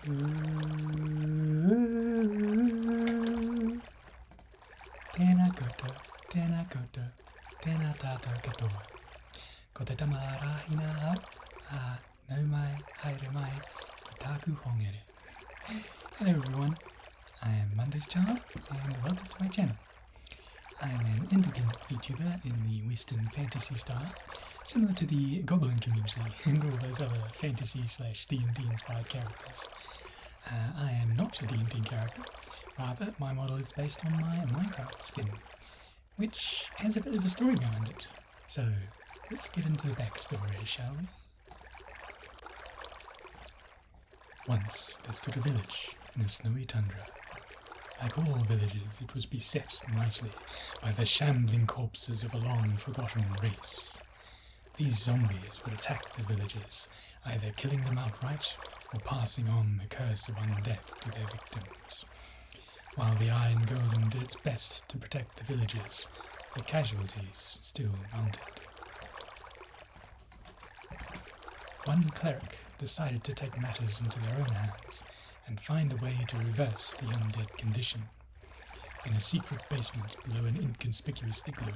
Tēnā koutou, tēnā koutou, tēnā tātou katoa. Ko te tama rāhina au, nau mai, haere mai, ki tāku hongere. Hello everyone, I am Monday's Child and welcome to my channel. I am an independent VTuber in the Western fantasy style, similar to the Goblin community and all those other fantasy/D&D inspired characters. I am not a D&D character, rather my model is based on my Minecraft skin, which has a bit of a story behind it. So let's get into the backstory, shall we? Once there stood a village in a snowy tundra. Like all villages, it was beset nightly by the shambling corpses of a long-forgotten race. These zombies would attack the villagers, either killing them outright or passing on the curse of undeath to their victims. While the Iron Golem did its best to protect the villagers, the casualties still mounted. One cleric decided to take matters into their own hands and find a way to reverse the undead condition. In a secret basement below an inconspicuous igloo,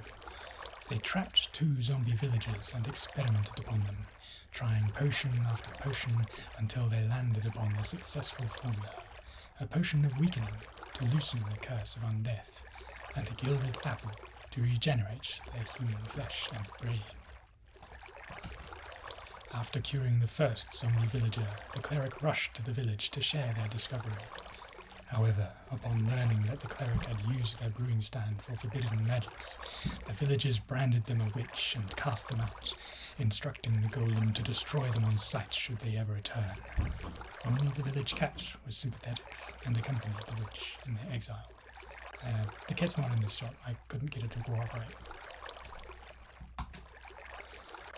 they trapped 2 zombie villagers and experimented upon them, trying potion after potion until they landed upon the successful formula, a potion of weakening to loosen the curse of undeath, and a gilded apple to regenerate their human flesh and brain. After curing the first zombie villager, the cleric rushed to the village to share their discovery. However, upon learning that the cleric had used their brewing stand for forbidden magics, the villagers branded them a witch and cast them out, instructing the golem to destroy them on sight should they ever return. Only the village cat was sympathetic and accompanied the witch in their exile. The cat's not in this shot, I couldn't get it to cooperate.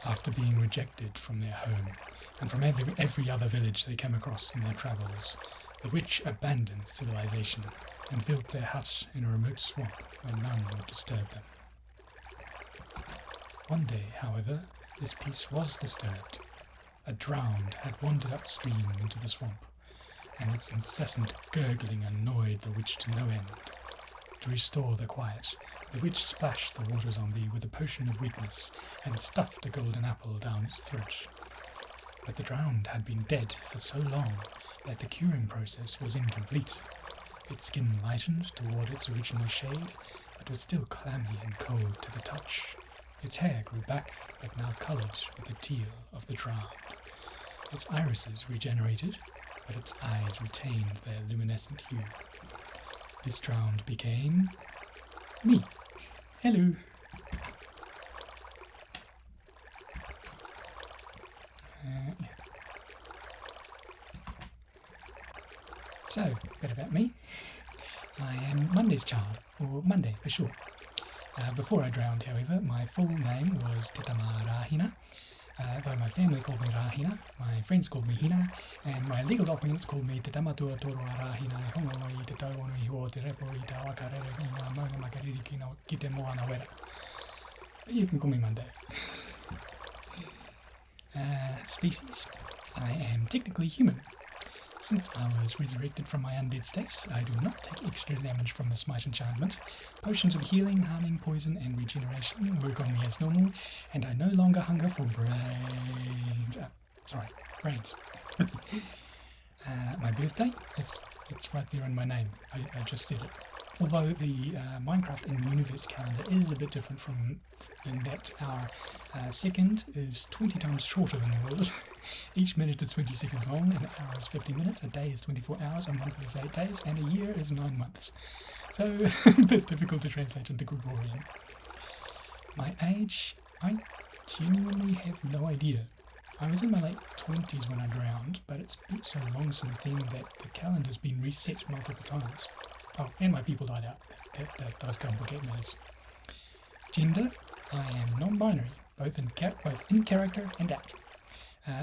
After being rejected from their home, and from every other village they came across in their travels, the witch abandoned civilization and built their hut in a remote swamp where none would disturb them. One day, however, this peace was disturbed. A drowned had wandered upstream into the swamp, and its incessant gurgling annoyed the witch to no end. To restore the quiet, the witch splashed the water zombie with a potion of weakness and stuffed a golden apple down its throat. But the drowned had been dead for so long that the curing process was incomplete. Its skin lightened toward its original shade, but was still clammy and cold to the touch. Its hair grew back, but now coloured with the teal of the drowned. Its irises regenerated, but its eyes retained their luminescent hue. This drowned became me. Hello. Yeah. So, a bit about me. I am Monday's Child, or Monday for short. Before I drowned, however, my full name was Te Tama Rāhina. Though my family called me Rāhina, my friends called me Hina, and my legal documents called me Te Tamatua Toroa Rāhina e hongo i te tauonu i ho te repo i te awakarere i ngā maunga makariri ki te moana wera. But you can call me Monday. Species. I am technically human. Since I was resurrected from my undead state, I do not take extra damage from the Smite enchantment. Potions of healing, harming, poison, and regeneration work on me as normal, and I no longer hunger for brains. Brains. My birthday? It's right there in my name. I just said it. Although the Minecraft in-universe calendar is a bit different in that our second is 20 times shorter than yours. Each minute is 20 seconds long, an hour is 50 minutes, a day is 24 hours, a month is 8 days, and a year is 9 months. So, a bit difficult to translate into Gregorian. My age, I genuinely have no idea. I was in my late 20s when I drowned, but it's been so long since then that the calendar's been reset multiple times. Oh, and my people died out. That does complicate matters. Gender, I am non-binary, both in character and out.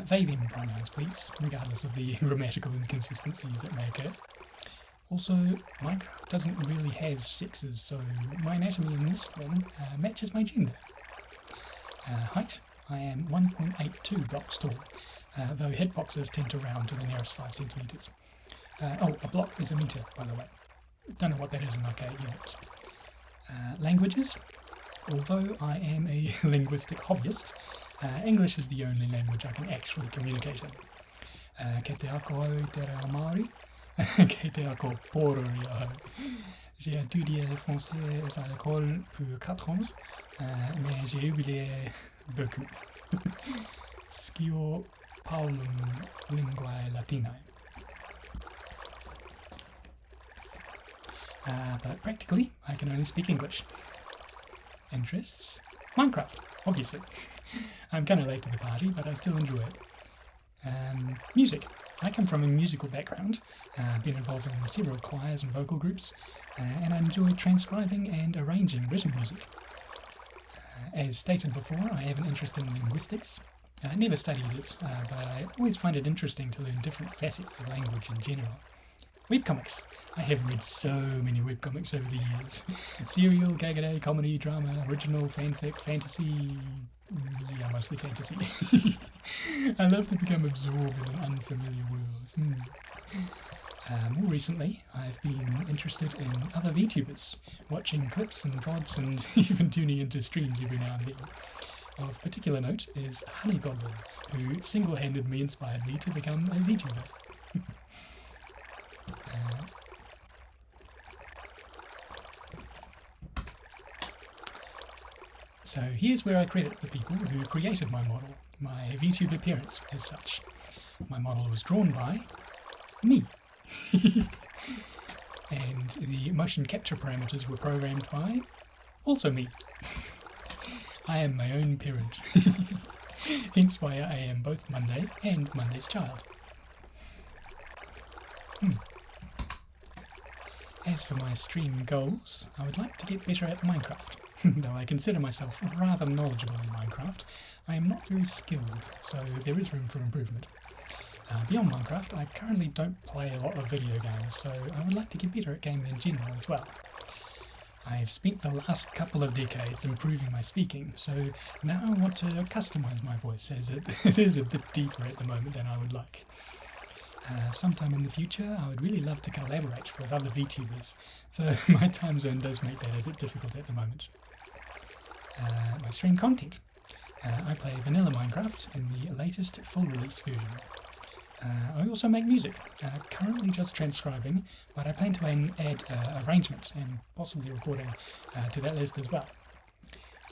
They, them pronouns, please, regardless of the grammatical inconsistencies that may occur. Also, Minecraft doesn't really have sexes, so my anatomy in this form matches my gender. Height, I am 1.82 blocks tall, though hitboxes tend to round to the nearest 5 centimetres. a block is a meter, by the way. Don't know what that is in archaic units. Languages. Although I am a linguistic hobbyist, English is the only language I can actually communicate in. Kei te ako au te reo Māori, kei te ako pōrori au. J'ai étudié le français à l'école pour 4 ans, mais j'ai oublié beaucoup. Scio paulum linguae latinae. But practically, I can only speak English. Interests? Minecraft, obviously. I'm kind of late to the party, but I still enjoy it. Music. I come from a musical background, been involved in several choirs and vocal groups, and I enjoy transcribing and arranging written music. As stated before, I have an interest in linguistics. I never studied it, but I always find it interesting to learn different facets of language in general. Webcomics. I have read so many webcomics over the years. Serial, gag-a-day, comedy, drama, original, fanfic, fantasy... yeah, mostly fantasy. I love to become absorbed in an unfamiliar world. More recently, I've been interested in other VTubers, watching clips and VODs and even tuning into streams every now and then. Of particular note is Honey Goblin, who single-handedly inspired me to become a VTuber. So here's where I credit the people who created my model, my VTube appearance as such. My model was drawn by me. And the motion capture parameters were programmed by also me. I am my own parent. Hence why I am both Monday and Monday's child. As for my stream goals, I would like to get better at Minecraft. Though I consider myself rather knowledgeable in Minecraft, I am not very skilled, so there is room for improvement. Beyond Minecraft, I currently don't play a lot of video games, so I would like to get better at gaming in general as well. I've spent the last couple of decades improving my speaking, so now I want to customize my voice, as it is a bit deeper at the moment than I would like. Sometime in the future, I would really love to collaborate with other VTubers, though my time zone does make that a bit difficult at the moment. My stream content. I play vanilla Minecraft in the latest full release version. I also make music, currently just transcribing, but I plan to add arrangements and possibly recording to that list as well.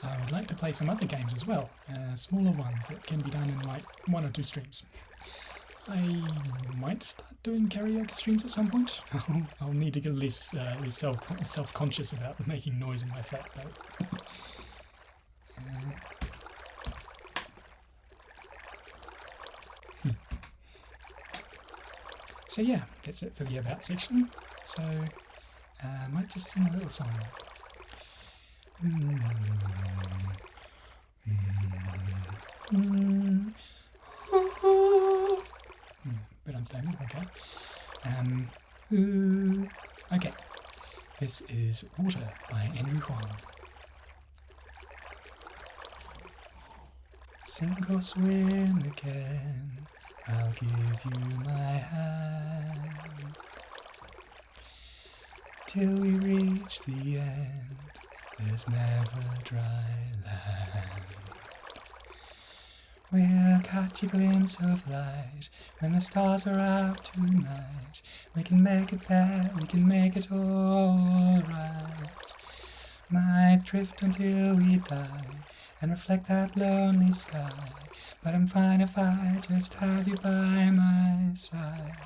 I would like to play some other games as well, smaller ones that can be done in like 1 or 2 streams. I might start doing karaoke streams at some point. I'll need to get less self-conscious about making noise in my flat though. So yeah, that's it for the About section. So I might just sing a little song. Bit unstable, okay. Okay, this is Water by Andrew Huang. Sink or swim again, I'll give you my hand. Till we reach the end, there's never dry land. We'll catch a glimpse of light when the stars are out tonight. We can make it there, we can make it all right. Might drift until we die and reflect that lonely sky, but I'm fine if I just have you by my side.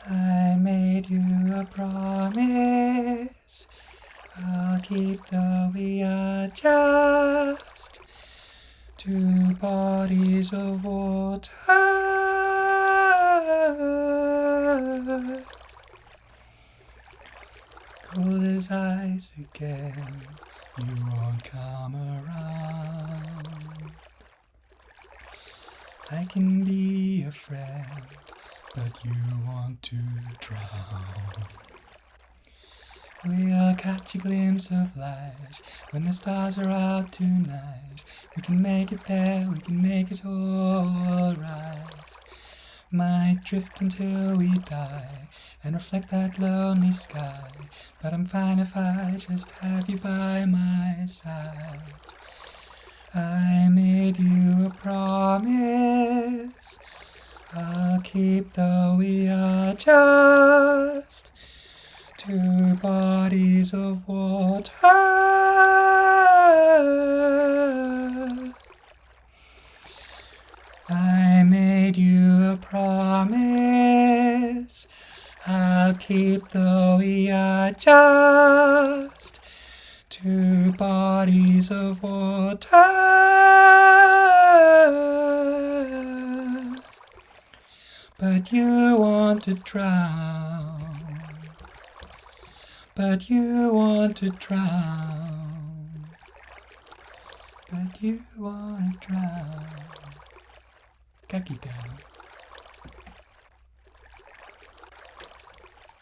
I made you a promise I'll keep, though we are just 2 bodies of water. Cold as ice again, you won't come around. I can be a friend, but you want to drown. We'll catch a glimpse of light when the stars are out tonight. We can make it there, we can make it all right. Might drift until we die and reflect that lonely sky. But I'm fine if I just have you by my side. I made you a promise I'll keep, though we are just two bodies of water. I made you a promise I'll keep, though we are just two bodies of water. But you want to drown. But you want to drown. But you want to drown. Kaki down.